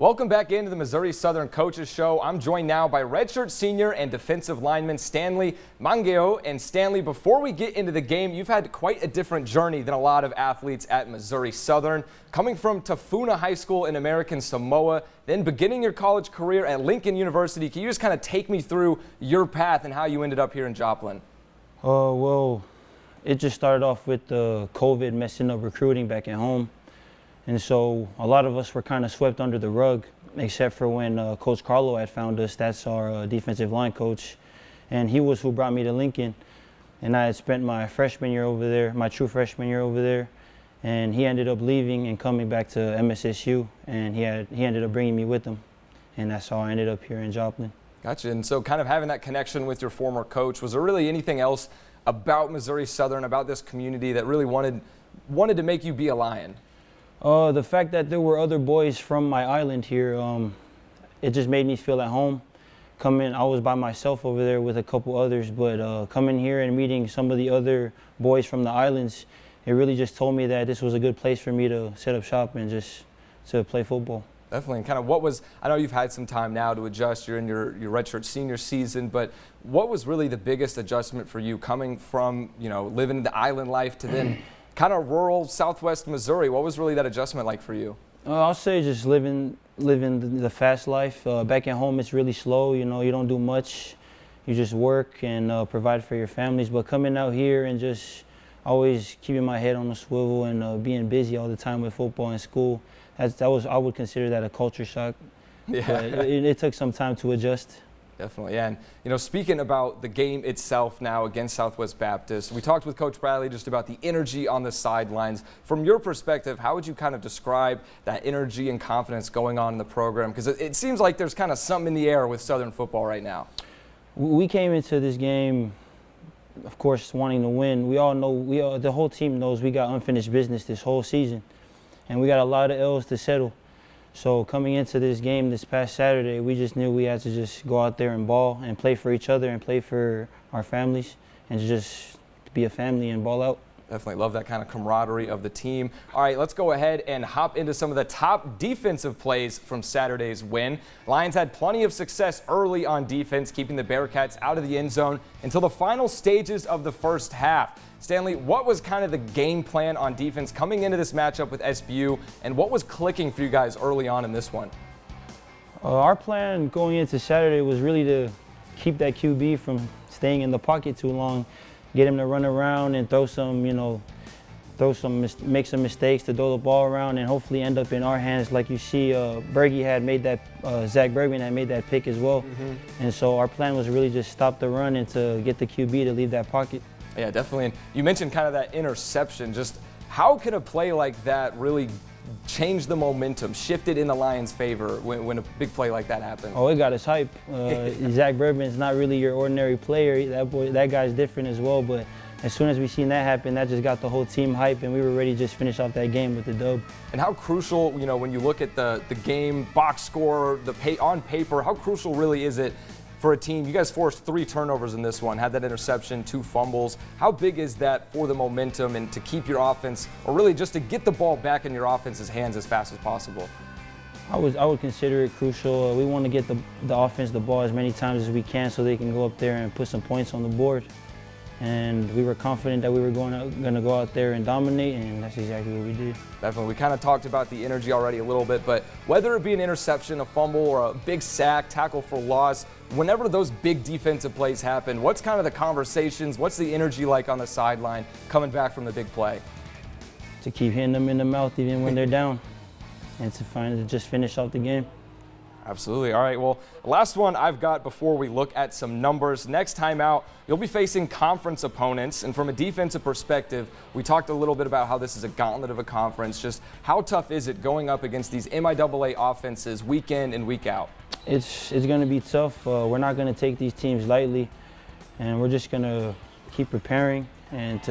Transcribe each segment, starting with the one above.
Welcome back into the Missouri Southern Coaches Show. I'm joined now by redshirt senior and defensive lineman Stanley Mangeo. And Stanley, before we get into the game, you've had quite a different journey than a lot of athletes at Missouri Southern. Coming from Tafuna High School in American Samoa, then beginning your college career at Lincoln University. Can you just kind of take me through your path and how you ended up here in Joplin? Well, it just started off with the COVID messing up recruiting back at home. And so a lot of us were kind of swept under the rug, except for when Coach Carlo had found us. That's our defensive line coach. And he was who brought me to Lincoln. And I had spent my freshman year over there, my true freshman year over there. And he ended up leaving and coming back to MSSU. And he ended up bringing me with him. And that's how I ended up here in Joplin. Gotcha. And so kind of having that connection with your former coach, was there really anything else about Missouri Southern, about this community that really wanted to make you be a Lion? The fact that there were other boys from my island here, it just made me feel at home. I was by myself over there with a couple others, but coming here and meeting some of the other boys from the islands, it really just told me that this was a good place for me to set up shop and just to play football. Definitely. And kind of I know you've had some time now to adjust. You're in your redshirt senior season, but what was really the biggest adjustment for you coming from, living the island life to then kind of rural southwest Missouri? What was really that adjustment like for you? I'll say just living the fast life. Back at home, it's really slow. You don't do much. You just work and provide for your families. But coming out here and just always keeping my head on the swivel and being busy all the time with football and school, I would consider that a culture shock. Yeah. But it took some time to adjust. Definitely. And, speaking about the game itself now against Southwest Baptist, we talked with Coach Bradley just about the energy on the sidelines. From your perspective, how would you kind of describe that energy and confidence going on in the program? Because it seems like there's kind of something in the air with Southern football right now. We came into this game, of course, wanting to win. We all know, the whole team knows we got unfinished business this whole season. And we got a lot of L's to settle. So coming into this game this past Saturday, we just knew we had to just go out there and ball and play for each other and play for our families and just be a family and ball out. Definitely love that kind of camaraderie of the team. All right, let's go ahead and hop into some of the top defensive plays from Saturday's win. Lions had plenty of success early on defense, keeping the Bearcats out of the end zone until the final stages of the first half. Stanley, what was kind of the game plan on defense coming into this matchup with SBU, and what was clicking for you guys early on in this one? Our plan going into Saturday was really to keep that QB from staying in the pocket too long, get him to run around and make some mistakes to throw the ball around and hopefully end up in our hands. Like you see, Bergie had made that, Zach Bergman had made that pick as well. Mm-hmm. And so our plan was really just stop the run and to get the QB to leave that pocket. Yeah, definitely. And you mentioned kind of that interception. Just how can a play like that really change the momentum, shift it in the Lions' favor when a big play like that happens? Oh, it got us hype. Zach Bergman's not really your ordinary player. That guy's different as well. But as soon as we seen that happen, that just got the whole team hype, and we were ready to just finish off that game with the dub. And how crucial, when you look at the game box score, on paper, how crucial really is it for a team? You guys forced 3 turnovers in this one, had that interception, 2 fumbles. How big is that for the momentum and to keep your offense, or really just to get the ball back in your offense's hands as fast as possible? I would consider it crucial. We want to get the offense the ball as many times as we can so they can go up there and put some points on the board. And we were confident that we were going to go out there and dominate, and that's exactly what we did. Definitely. We kind of talked about the energy already a little bit, but whether it be an interception, a fumble, or a big sack, tackle for loss, whenever those big defensive plays happen, what's kind of the conversations, what's the energy like on the sideline coming back from the big play? To keep hitting them in the mouth even when they're down, and to just finish off the game. Absolutely. All right, well, last one I've got before we look at some numbers. Next time out, you'll be facing conference opponents. And from a defensive perspective, we talked a little bit about how this is a gauntlet of a conference. Just how tough is it going up against these MIAA offenses week in and week out? It's going to be tough. We're not going to take these teams lightly. And we're just going to keep preparing and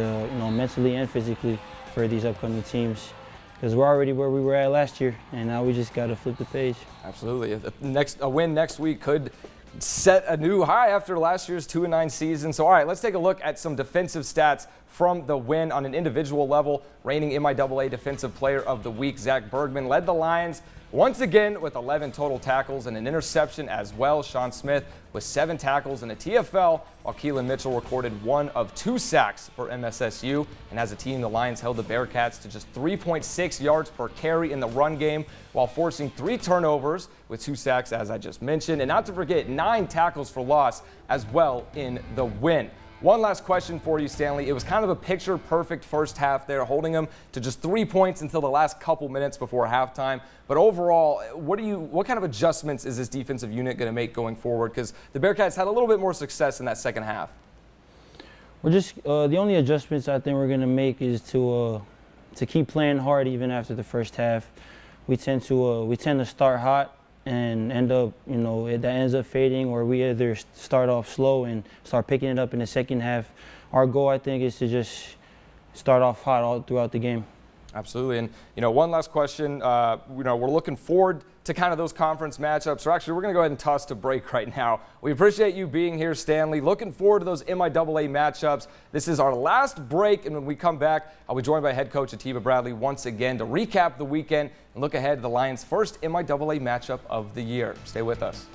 mentally and physically for these upcoming teams. Because we're already where we were at last year, and now we just got to flip the page. Absolutely. A win next week could set a new high after last year's 2-9 season. So, all right, let's take a look at some defensive stats from the win. On an individual level, reigning MIAA Defensive Player of the Week, Zach Bergman, led the Lions once again with 11 total tackles and an interception as well. Sean Smith with 7 tackles and a TFL, while Keelan Mitchell recorded 1 of 2 sacks for MSSU. And as a team, the Lions held the Bearcats to just 3.6 yards per carry in the run game, while forcing 3 turnovers with 2 sacks, as I just mentioned. And not to forget, 9 tackles for loss as well in the win. One last question for you, Stanley. It was kind of a picture-perfect first half there, holding them to just 3 points until the last couple minutes before halftime. But overall, what kind of adjustments is this defensive unit going to make going forward? Because the Bearcats had a little bit more success in that second half. We're just the only adjustments I think we're going to make is to keep playing hard even after the first half. We tend to start hot and end up, that ends up fading, or we either start off slow and start picking it up in the second half. Our goal, I think, is to just start off hot all throughout the game. Absolutely. And, one last question. We're looking forward to kind of those conference matchups. Or actually, we're going to go ahead and toss to break right now. We appreciate you being here, Stanley. Looking forward to those MIAA matchups. This is our last break, and when we come back, I'll be joined by head coach Atiba Bradley once again to recap the weekend and look ahead to the Lions' first MIAA matchup of the year. Stay with us.